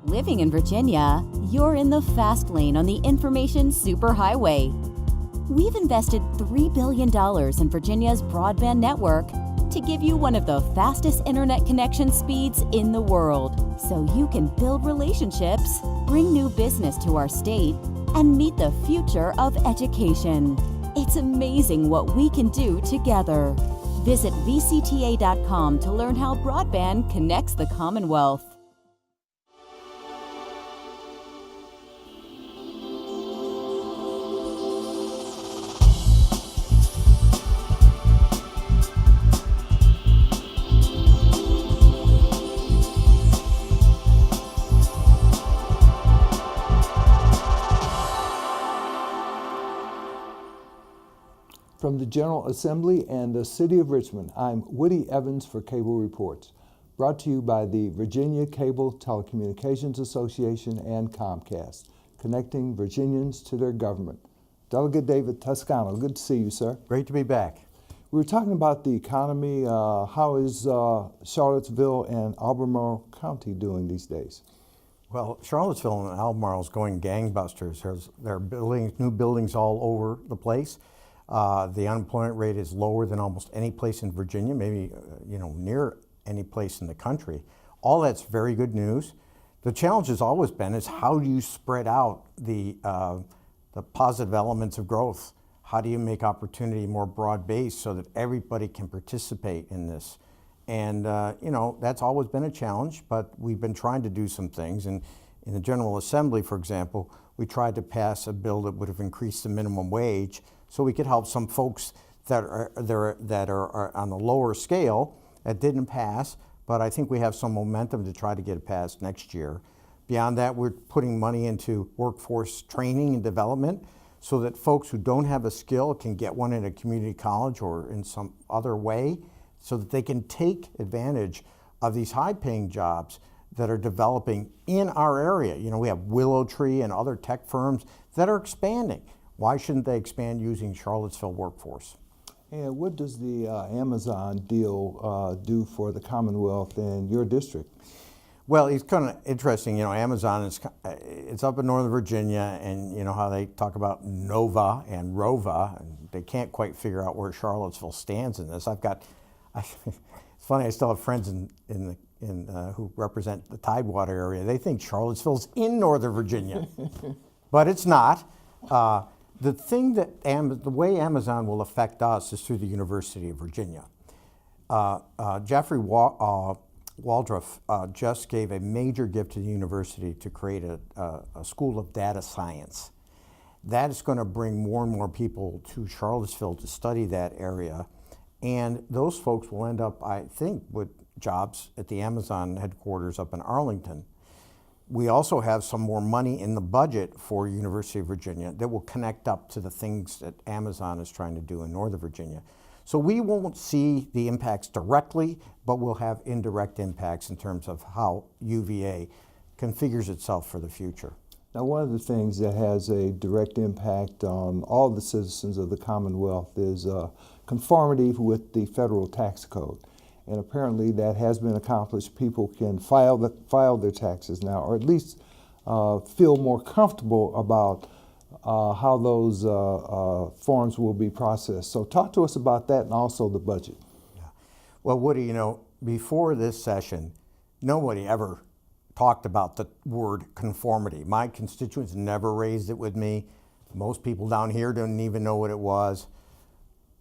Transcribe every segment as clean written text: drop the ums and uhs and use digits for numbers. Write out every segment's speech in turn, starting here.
Living in Virginia, you're in the fast lane on the information superhighway. We've invested $3 billion in Virginia's broadband network to give you one of the fastest internet connection speeds in the world, so you can build relationships, bring new business to our state, and meet the future of education. It's amazing what we can do together. Visit VCTA.com to learn how broadband connects the Commonwealth. From the General Assembly and the City of Richmond, I'm Woody Evans for Cable Reports, brought to you by the Virginia Cable Telecommunications Association and Comcast, connecting Virginians to their government. Delegate David Toscano, good to see you, sir. Great to be back. We were talking about the economy. How is Charlottesville and Albemarle County doing these days? Well, Charlottesville and Albemarle is going gangbusters. There are new buildings all over the place. The unemployment rate is lower than almost any place in Virginia, maybe near any place in the country. All that's very good news. The challenge has always been is how do you spread out the positive elements of growth? How do you make opportunity more broad-based so that everybody can participate in this? And that's always been a challenge, but we've been trying to do some things. And in the General Assembly, for example, we tried to pass a bill that would have increased the minimum wage so we could help some folks that are on the lower scale. That didn't pass, but I think we have some momentum to try to get it passed next year. Beyond that, we're putting money into workforce training and development so that folks who don't have a skill can get one in a community college or in some other way so that they can take advantage of these high-paying jobs that are developing in our area. We have Willow Tree and other tech firms that are expanding. Why shouldn't they expand using Charlottesville workforce? And what does the Amazon deal do for the Commonwealth and your district? Well, it's kind of interesting. Amazon it's up in Northern Virginia, and you know how they talk about Nova and Rova, and they can't quite figure out where Charlottesville stands in this. It's funny. I still have friends who represent the Tidewater area. They think Charlottesville's in Northern Virginia, but it's not. The way Amazon will affect us is through the University of Virginia. Jeffrey Waldrop just gave a major gift to the university to create a school of data science. That is going to bring more and more people to Charlottesville to study that area. And those folks will end up, I think, with jobs at the Amazon headquarters up in Arlington. We also have some more money in the budget for University of Virginia that will connect up to the things that Amazon is trying to do in Northern Virginia. So we won't see the impacts directly, but we'll have indirect impacts in terms of how UVA configures itself for the future. Now, one of the things that has a direct impact on all the citizens of the Commonwealth is conformity with the federal tax code. And apparently that has been accomplished. People can file their taxes now, or at least feel more comfortable about how those forms will be processed. So talk to us about that and also the budget. Yeah. Well, Woody, before this session, nobody ever talked about the word conformity. My constituents never raised it with me. Most people down here didn't even know what it was.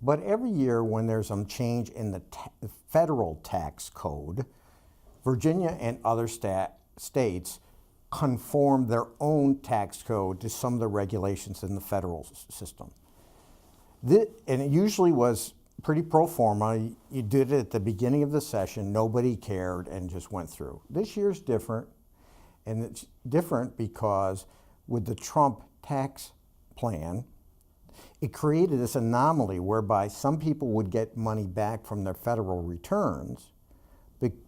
But every year when there's some change in the federal tax code, Virginia and other states conform their own tax code to some of the regulations in the federal system. And it usually was pretty pro forma. You did it at the beginning of the session, nobody cared, and just went through. This year's different, and it's different because with the Trump tax plan, it created this anomaly whereby some people would get money back from their federal returns,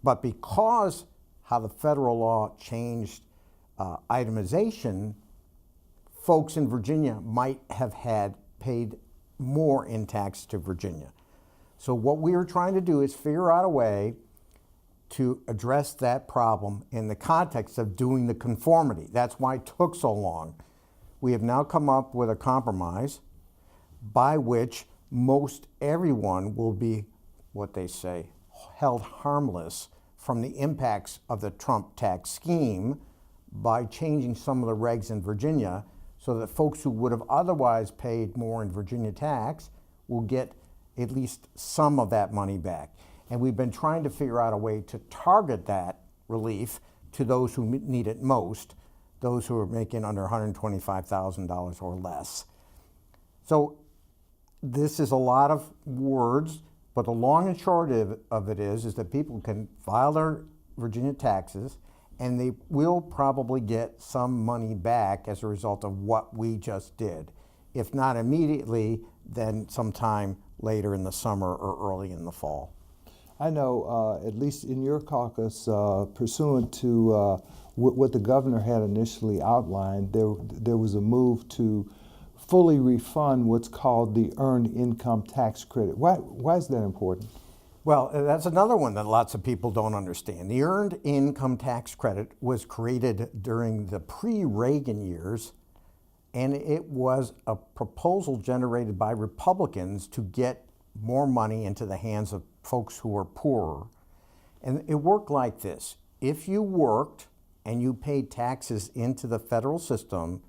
but because how the federal law changed itemization, folks in Virginia might have had paid more in tax to Virginia. So what we are trying to do is figure out a way to address that problem in the context of doing the conformity. That's why it took so long. We have now come up with a compromise by which most everyone will be, what they say, held harmless from the impacts of the Trump tax scheme by changing some of the regs in Virginia so that folks who would have otherwise paid more in Virginia tax will get at least some of that money back. And we've been trying to figure out a way to target that relief to those who need it most, those who are making under $125,000 or less. So this is a lot of words, but the long and short of it is that people can file their Virginia taxes and they will probably get some money back as a result of what we just did. If not immediately, then sometime later in the summer or early in the fall. I know, at least in your caucus, pursuant to what the governor had initially outlined, there was a move to fully refund what's called the Earned Income Tax Credit. Why is that important? Well, that's another one that lots of people don't understand. The Earned Income Tax Credit was created during the pre-Reagan years, and it was a proposal generated by Republicans to get more money into the hands of folks who are poorer. And it worked like this. If you worked and you paid taxes into the federal system,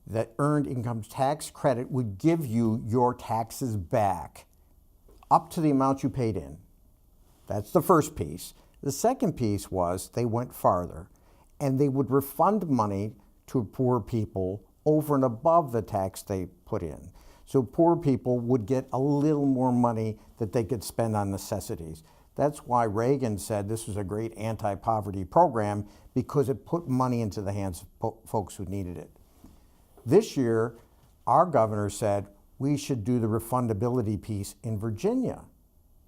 that Earned Income Tax Credit would give you your taxes back up to the amount you paid in. That's the first piece. The second piece was they went farther and they would refund money to poor people over and above the tax they put in. So poor people would get a little more money that they could spend on necessities. That's why Reagan said this was a great anti-poverty program, because it put money into the hands of folks who needed it. This year, our governor said we should do the refundability piece in Virginia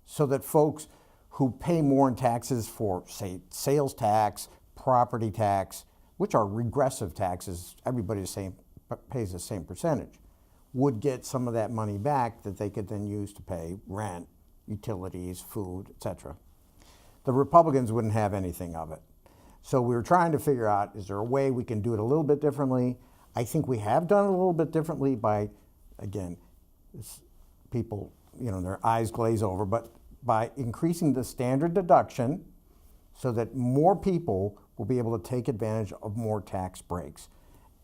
so that folks who pay more in taxes for, say, sales tax, property tax, which are regressive taxes, everybody pays the same percentage, would get some of that money back that they could then use to pay rent, utilities, food, etc. The Republicans wouldn't have anything of it. So we were trying to figure out, is there a way we can do it a little bit differently? I think we have done it a little bit differently by, again, people, their eyes glaze over, but by increasing the standard deduction so that more people will be able to take advantage of more tax breaks.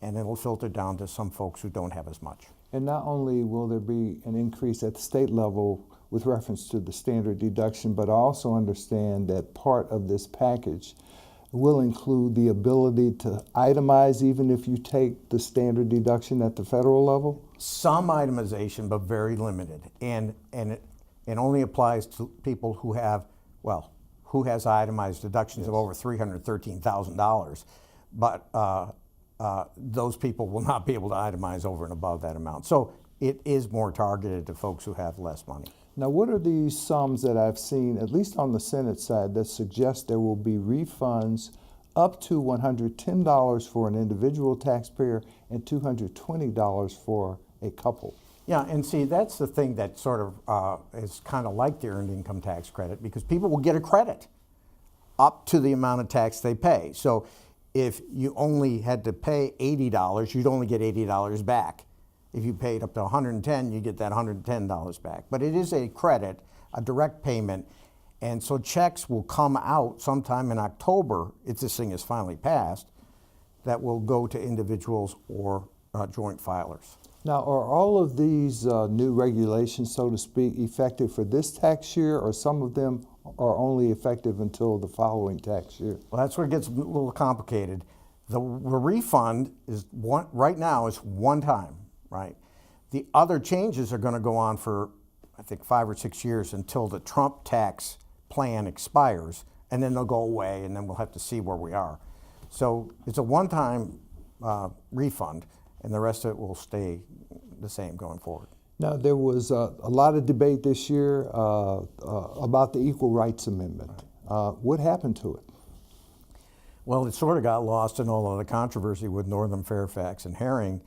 And it'll filter down to some folks who don't have as much. And not only will there be an increase at the state level with reference to the standard deduction, but I also understand that part of this package will include the ability to itemize even if you take the standard deduction at the federal level? Some itemization, but very limited. And it only applies to people who have, who has itemized deductions of over $313,000. But those people will not be able to itemize over and above that amount. So it is more targeted to folks who have less money. Now, what are these sums that I've seen, at least on the Senate side, that suggest there will be refunds up to $110 for an individual taxpayer and $220 for a couple? Yeah, and see, that's the thing that sort of is kind of like the Earned Income Tax Credit, because people will get a credit up to the amount of tax they pay. So if you only had to pay $80, you'd only get $80 back. If you paid up to $110, you get that $110 back. But it is a credit, a direct payment, and so checks will come out sometime in October, if this thing is finally passed, that will go to individuals or joint filers. Now, are all of these new regulations, so to speak, effective for this tax year, or some of them are only effective until the following tax year? Well, that's where it gets a little complicated. The refund is right now is one time, right? The other changes are going to go on for, I think, 5 or 6 years until the Trump tax plan expires, and then they'll go away, and then we'll have to see where we are. So it's a one-time refund, and the rest of it will stay the same going forward. Now, there was a lot of debate this year about the Equal Rights Amendment. What happened to it? Well, it sort of got lost in all of the controversy with Northern Fairfax and Herring.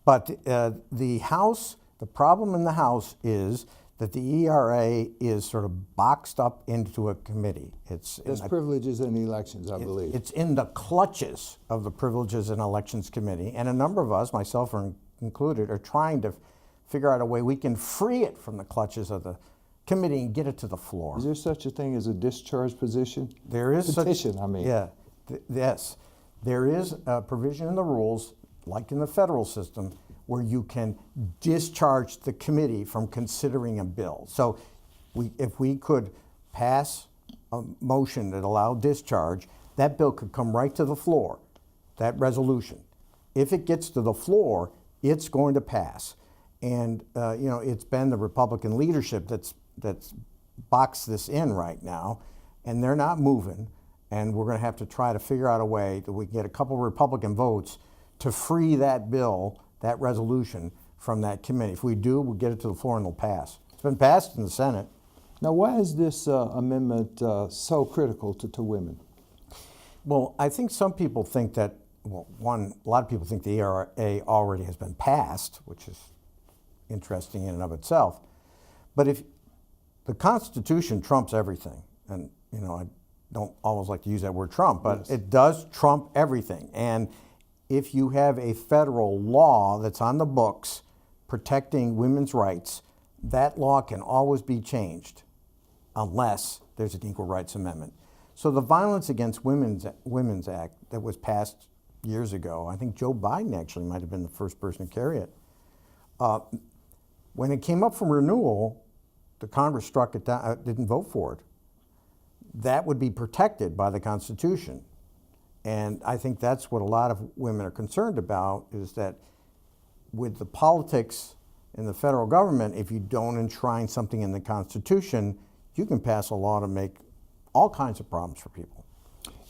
But the House, the problem in the House is that the ERA is sort of boxed up into a committee. That's privileges in elections, I believe. It's in the clutches of the Privileges and Elections Committee, and a number of us, myself included, are trying to figure out a way we can free it from the clutches of the committee and get it to the floor. Is there such a thing as a discharge position? There is petition, I mean. Yeah, yes. There is a provision in the rules, like in the federal system, where you can discharge the committee from considering a bill. So if we could pass a motion that allowed discharge, that bill could come right to the floor, that resolution. If it gets to the floor, it's going to pass. And it's been the Republican leadership that's boxed this in right now, and they're not moving. And we're going to have to try to figure out a way that we can get a couple Republican votes to free that bill, that resolution, from that committee. If we do, we'll get it to the floor and it'll pass. It's been passed in the Senate. Now, why is this amendment so critical to women? Well, I think some people think that, well, a lot of people think the ERA already has been passed, which is interesting in and of itself. But if the Constitution trumps everything, and I don't always like to use that word trump, but yes, it does trump everything. And if you have a federal law that's on the books protecting women's rights, that law can always be changed unless there's an Equal Rights Amendment. So the Violence Against Women's Act that was passed years ago, I think Joe Biden actually might have been the first person to carry it. When it came up for renewal, the Congress struck it down, didn't vote for it. That would be protected by the Constitution. And I think that's what a lot of women are concerned about, is that with the politics in the federal government, if you don't enshrine something in the Constitution, you can pass a law to make all kinds of problems for people.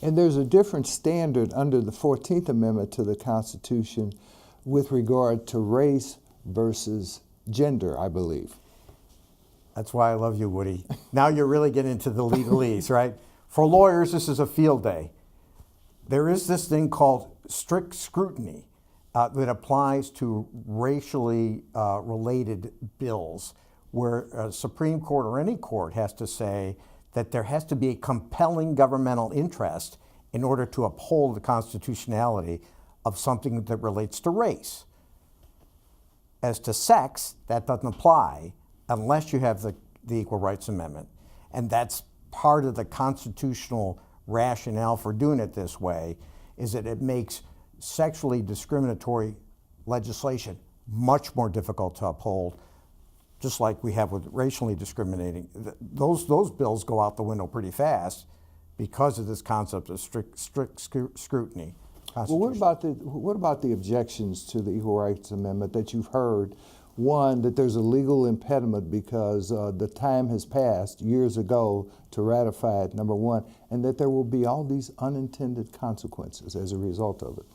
And there's a different standard under the 14th Amendment to the Constitution with regard to race versus gender, I believe. That's why I love you, Woody. Now you're really getting into the legalese, right? For lawyers, this is a field day. There is this thing called strict scrutiny that applies to racially related bills, where a Supreme Court or any court has to say that there has to be a compelling governmental interest in order to uphold the constitutionality of something that relates to race. As to sex, that doesn't apply unless you have the Equal Rights Amendment. And that's part of the constitutional rationale for doing it this way, is that it makes sexually discriminatory legislation much more difficult to uphold, just like we have with racially discriminating. Those bills go out the window pretty fast because of this concept of strict scrutiny. Well, what about the objections to the Equal Rights Amendment that you've heard? One, that there's a legal impediment because the time has passed years ago to ratify it, number one, and that there will be all these unintended consequences as a result of it.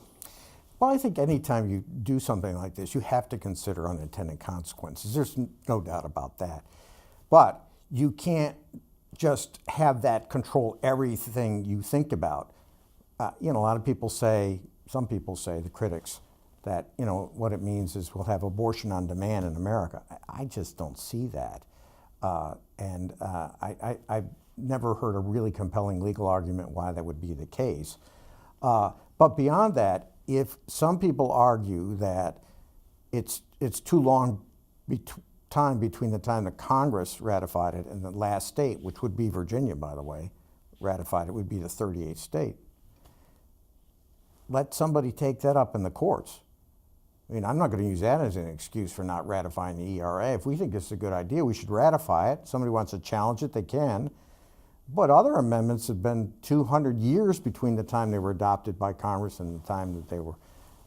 Well, I think anytime you do something like this, you have to consider unintended consequences. There's no doubt about that. But you can't just have that control everything you think about. A lot of people say, some people say, the critics, that what it means is we'll have abortion on demand in America. I just don't see that. I've never heard a really compelling legal argument why that would be the case. But beyond that, if some people argue that it's too long time between the time that Congress ratified it and the last state, which would be Virginia, by the way, ratified it, would be the 38th state. Let somebody take that up in the courts. I mean, I'm not going to use that as an excuse for not ratifying the ERA. If we think this is a good idea, we should ratify it. Somebody wants to challenge it, they can. But other amendments have been 200 years between the time they were adopted by Congress and the time that they were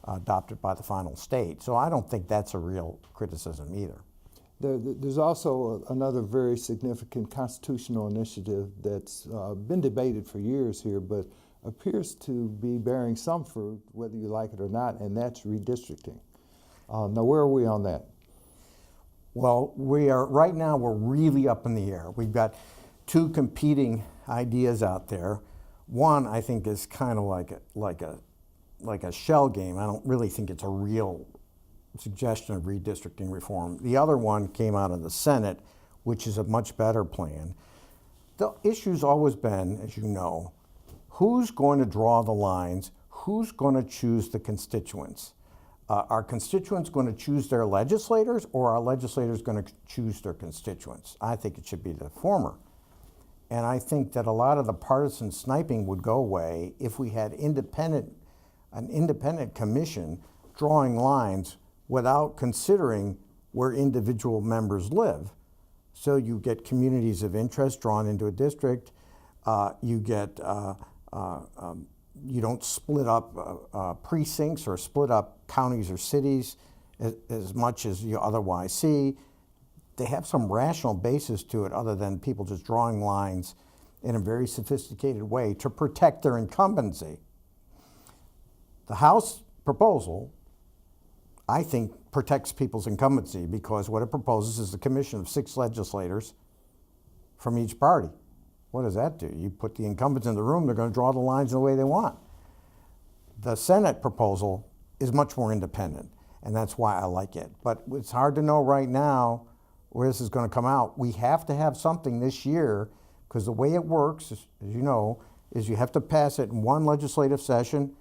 adopted by the final state. So I don't think that's a real criticism either. There's also another very significant constitutional initiative that's been debated for years here, but appears to be bearing some fruit, whether you like it or not, and that's redistricting. Now, where are we on that? Well, right now we're really up in the air. We've got two competing ideas out there. One, I think, is kind of like a shell game. I don't really think it's a real suggestion of redistricting reform. The other one came out of the Senate, which is a much better plan. The issue's always been, as you know, who's going to draw the lines, who's going to choose the constituents? Are constituents going to choose their legislators, or are legislators going to choose their constituents? I think it should be the former. And I think that a lot of the partisan sniping would go away if we had an independent commission drawing lines without considering where individual members live. So you get communities of interest drawn into a district. You don't split up precincts or split up counties or cities as much as you otherwise see. They have some rational basis to it other than people just drawing lines in a very sophisticated way to protect their incumbency. The House proposal, I think, protects people's incumbency because what it proposes is the commission of 6 legislators from each party. What does that do? You put the incumbents in the room, they're going to draw the lines the way they want. The Senate proposal is much more independent, and that's why I like it. But it's hard to know right now where this is going to come out. We have to have something this year because the way it works, as you know, is you have to pass it in one legislative session.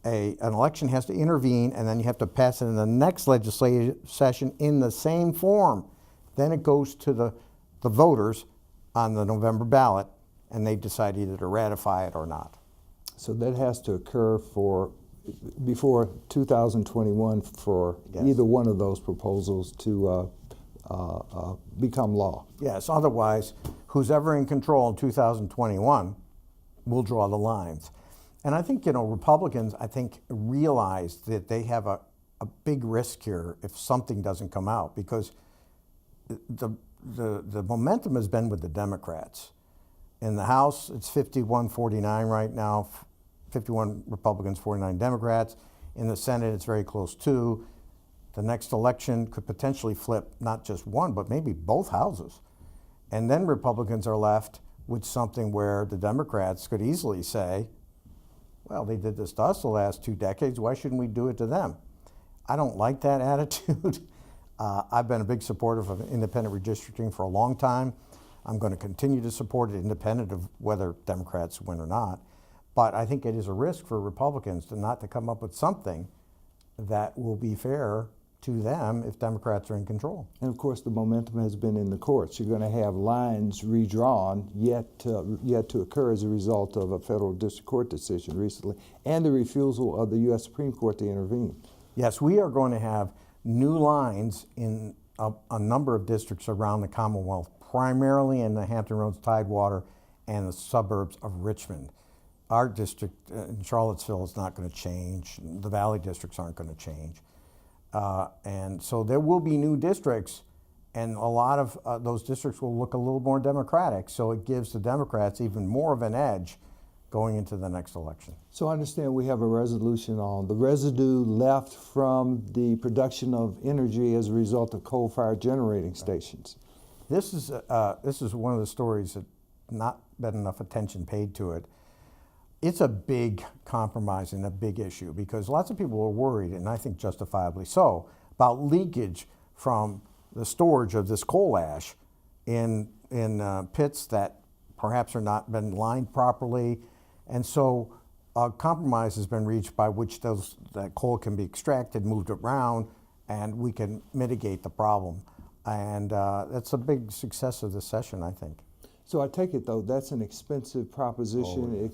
An election has to intervene, and then you have to pass it in the next legislative session in the same form. Then it goes to the voters on the November ballot, and they decide either to ratify it or not. So that has to occur before 2021 for Yes. either one of those proposals to become law. Yes, otherwise, who's ever in control in 2021 will draw the lines. And I think, Republicans, realize that they have a big risk here if something doesn't come out, because the momentum has been with the Democrats. In the House, it's 51-49 right now, 51 Republicans, 49 Democrats. In the Senate, it's very close too. The next election could potentially flip not just one, but maybe both houses. And then Republicans are left with something where the Democrats could easily say, well, they did this to us the last 2 decades, why shouldn't we do it to them? I don't like that attitude. I've been a big supporter of independent redistricting for a long time. I'm going to continue to support it independent of whether Democrats win or not. But I think it is a risk for Republicans not to come up with something that will be fair to them if Democrats are in control. And of course, the momentum has been in the courts. You're going to have lines redrawn yet to occur as a result of a federal district court decision recently and the refusal of the U.S. Supreme Court to intervene. Yes, we are going to have new lines in a number of districts around the Commonwealth, primarily in the Hampton Roads, Tidewater, and the suburbs of Richmond. Our district in Charlottesville is not going to change. The Valley districts aren't going to change. And so there will be new districts, and a lot of those districts will look a little more Democratic, so it gives the Democrats even more of an edge going into the next election. So I understand we have a resolution on the residue left from the production of energy as a result of coal-fired generating stations. This is one of the stories that not been enough attention paid to it. It's a big compromise and a big issue because lots of people are worried, and I think justifiably so, about leakage from the storage of this coal ash in pits that perhaps are not been lined properly. And so a compromise has been reached by which that coal can be extracted, moved around, and we can mitigate the problem. And that's a big success of this session, I think. So I take it, though, that's an expensive proposition. Oh,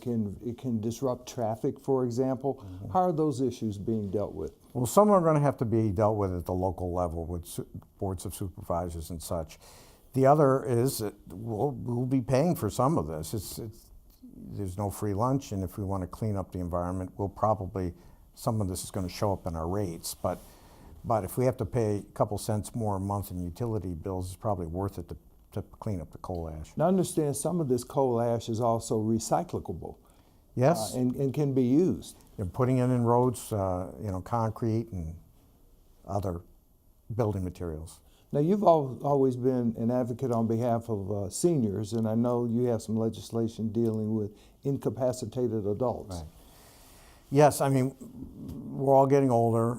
It can disrupt traffic, for example. Mm-hmm. How are those issues being dealt with? Well, some are going to have to be dealt with at the local level with boards of supervisors and such. The other is that we'll be paying for some of this. There's no free lunch, and if we want to clean up the environment, some of this is going to show up in our rates. But if we have to pay a couple cents more a month in utility bills, it's probably worth it to clean up the coal ash. Now, understand some of this coal ash is also recyclable. Yes. And can be used. They're putting it in roads, concrete and other building materials. Now, you've always been an advocate on behalf of seniors, and I know you have some legislation dealing with incapacitated adults. Right. Yes, I mean, we're all getting older.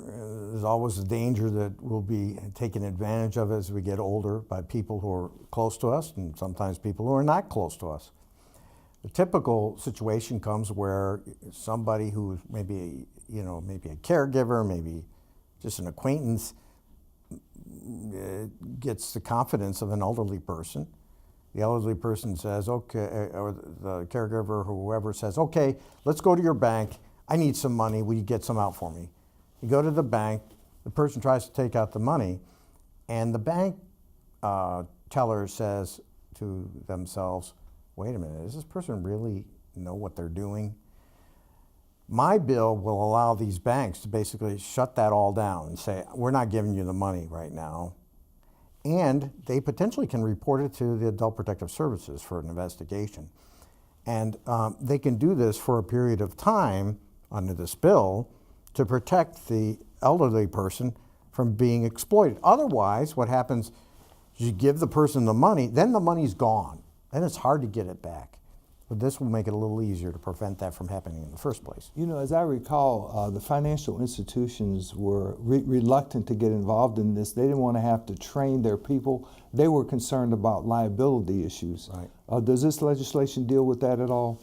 there's always a danger that we'll be taken advantage of as we get older by people who are close to us and sometimes people who are not close to us. The typical situation comes where somebody who's maybe a caregiver, maybe just an acquaintance, gets the confidence of an elderly person. The elderly person says, okay, or the caregiver or whoever says, okay, let's go to your bank. I need some money. Will you get some out for me? You go to the bank. The person tries to take out the money, and the bank teller says to themselves, wait a minute, does this person really know what they're doing? My bill will allow these banks to basically shut that all down and say, we're not giving you the money right now. And they potentially can report it to the Adult Protective Services for an investigation. And they can do this for a period of time under this bill to protect the elderly person from being exploited. Otherwise, what happens is you give the person the money, then the money's gone. Then it's hard to get it back. But this will make it a little easier to prevent that from happening in the first place. You know, as I recall, the financial institutions were reluctant to get involved in this. They didn't want to have to train their people. They were concerned about liability issues. Right. Does this legislation deal with that at all?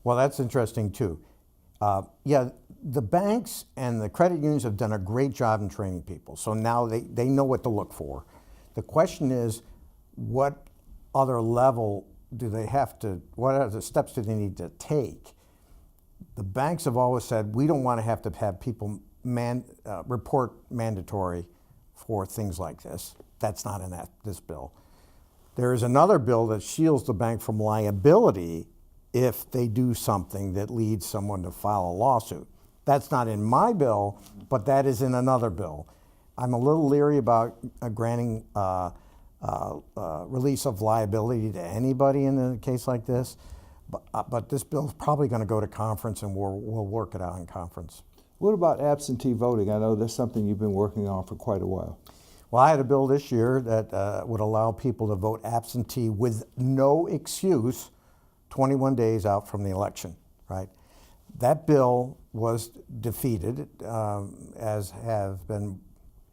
Well, that's interesting too. Yeah, the banks and the credit unions have done a great job in training people. So now they know what to look for. The question is, what other level do they have to, what other steps do they need to take? The banks have always said, we don't want to have people report mandatory for things like this. That's not in this bill. There is another bill that shields the bank from liability if they do something that leads someone to file a lawsuit. That's not in my bill, but that is in another bill. I'm a little leery about granting release of liability to anybody in a case like this, but this bill is probably going to go to conference and we'll work it out in conference. What about absentee voting? I know that's something you've been working on for quite a while. Well, I had a bill this year that would allow people to vote absentee with no excuse 21 days out from the election, right? That bill was defeated, as have been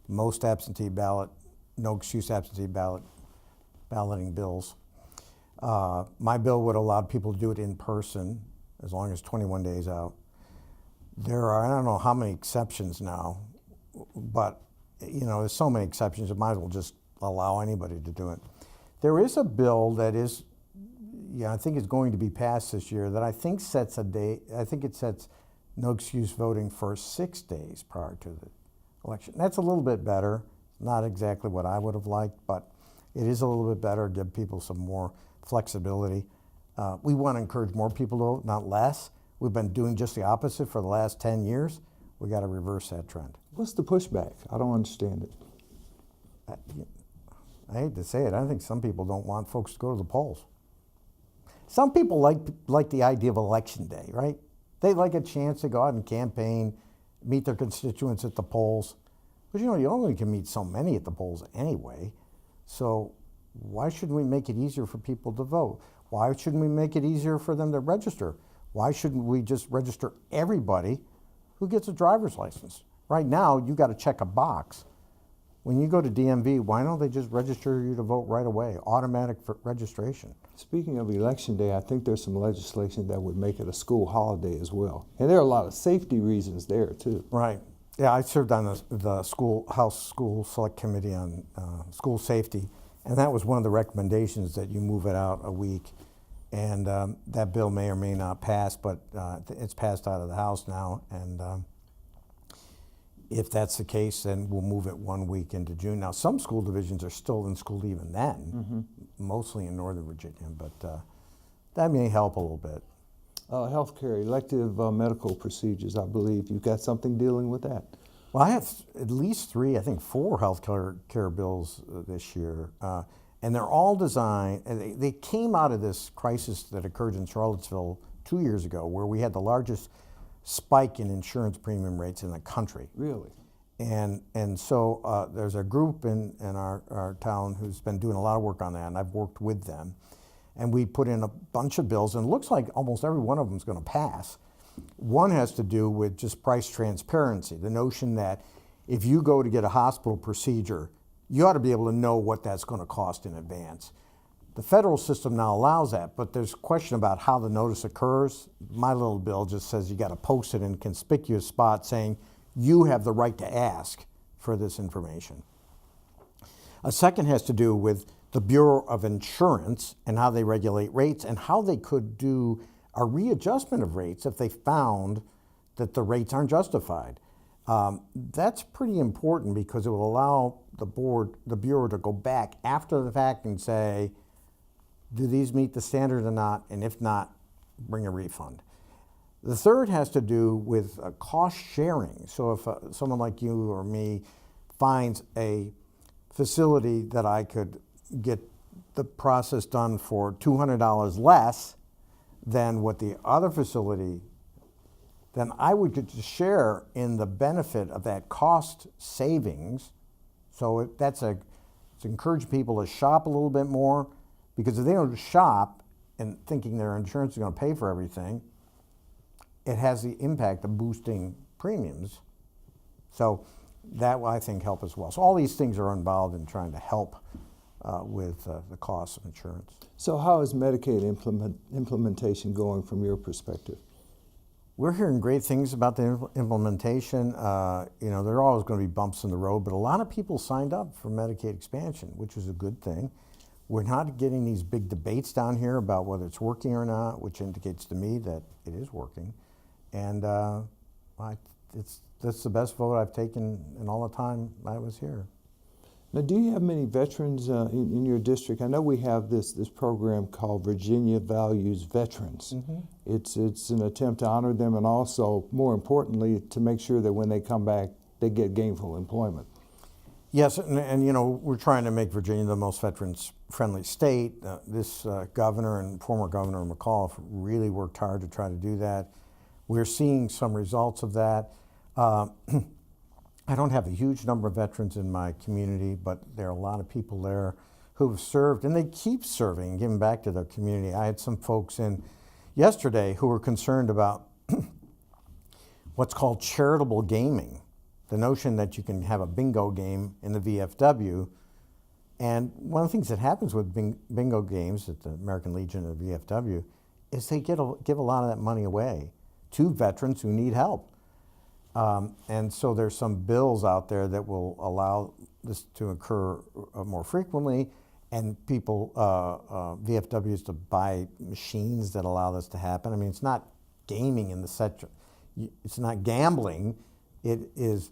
most absentee ballot, no excuse absentee balloting bills. My bill would allow people to do it in person as long as 21 days out. There are, I don't know how many exceptions now, but there's so many exceptions, you might as well just allow anybody to do it. There is a bill that is, I think is going to be passed this year that I think sets a date, I think it sets no excuse voting for 6 days prior to the election. That's a little bit better. Not exactly what I would have liked, but it is a little bit better, give people some more flexibility. We want to encourage more people to vote, not less. We've been doing just the opposite for the last 10 years. We got to reverse that trend. What's the pushback? I don't understand it. I hate to say it, I think some people don't want folks to go to the polls. Some people like the idea of election day, right? They like a chance to go out and campaign, meet their constituents at the polls. But you only can meet so many at the polls anyway. So why shouldn't we make it easier for people to vote? Why shouldn't we make it easier for them to register? Why shouldn't we just register everybody who gets a driver's license? Right now, you got to check a box. When you go to DMV, why don't they just register you to vote right away? Automatic registration. Speaking of Election Day, I think there's some legislation that would make it a school holiday as well. And there are a lot of safety reasons there too. Right. Yeah, I served on the House School Select Committee on school safety, and that was one of the recommendations that you move it out a week. And that bill may or may not pass, but it's passed out of the House now. And if that's the case, then we'll move it 1 week into June. Now, some school divisions are still in school even then, mostly in Northern Virginia, but that may help a little bit. Healthcare, elective medical procedures, I believe. You've got something dealing with that. Well, I have at least 3, I think 4 healthcare bills this year. And they're all designed, and they came out of this crisis that occurred in Charlottesville 2 years ago, where we had the largest spike in insurance premium rates in the country. Really? And so there's a group in our town who's been doing a lot of work on that, and I've worked with them. And we put in a bunch of bills, and it looks like almost every one of them is going to pass. One has to do with just price transparency, the notion that if you go to get a hospital procedure, you ought to be able to know what that's going to cost in advance. The federal system now allows that, but there's a question about how the notice occurs. My little bill just says you got to post it in a conspicuous spot saying you have the right to ask for this information. A second has to do with the Bureau of Insurance and how they regulate rates and how they could do a readjustment of rates if they found that the rates aren't justified. That's pretty important because it will allow the Bureau to go back after the fact and say, do these meet the standard or not? And if not, bring a refund. The third has to do with cost sharing. So if someone like you or me finds a facility that I could get the process done for $200 less than what the other facility, then I would get to share in the benefit of that cost savings. So that's to encourage people to shop a little bit more, because if they don't shop and thinking their insurance is going to pay for everything, it has the impact of boosting premiums. So that will, I think, help as well. So all these things are involved in trying to help with the cost of insurance. So how is Medicaid implementation going from your perspective? We're hearing great things about the implementation. You know, there are always going to be bumps in the road, but a lot of people signed up for Medicaid expansion, which is a good thing. We're not getting these big debates down here about whether it's working or not, which indicates to me that it is working. And that's the best vote I've taken in all the time I was here. Now, do you have many veterans in your district? I know we have this program called Virginia Values Veterans. Mm-hmm. It's an attempt to honor them and also, more importantly, to make sure that when they come back, they get gainful employment. Yes, and you know, we're trying to make Virginia the most veterans-friendly state. This governor and former Governor McAuliffe really worked hard to try to do that. We're seeing some results of that. I don't have a huge number of veterans in my community, but there are a lot of people there who have served, and they keep serving, giving back to their community. I had some folks in yesterday who were concerned about what's called charitable gaming, the notion that you can have a bingo game in the VFW. And one of the things that happens with bingo games at the American Legion or VFW is they give a lot of that money away to veterans who need help. And so there's some bills out there that will allow this to occur more frequently, and people, VFWs, to buy machines that allow this to happen. I mean, it's not gaming in the sense, it's not gambling, it is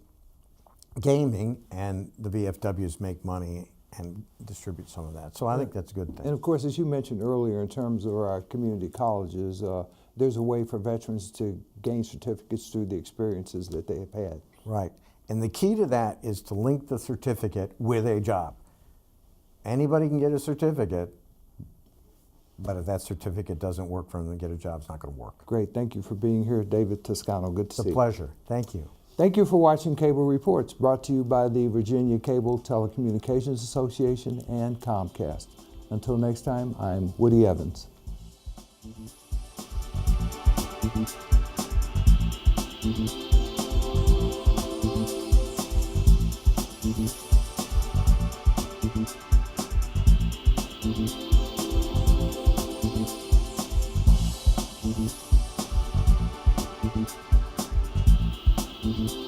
gaming, and the VFWs make money and distribute some of that. So I think that's a good thing. And of course, as you mentioned earlier, in terms of our community colleges, there's a way for veterans to gain certificates through the experiences that they have had. Right. And the key to that is to link the certificate with a job. Anybody can get a certificate, but if that certificate doesn't work for them to get a job, it's not going to work. Great. Thank you for being here, David Toscano. Good to see you. It's a pleasure. Thank you. Thank you for watching Cable Reports, brought to you by the Virginia Cable Telecommunications Association and Comcast. Until next time, I'm Woody Evans. Mm-hmm.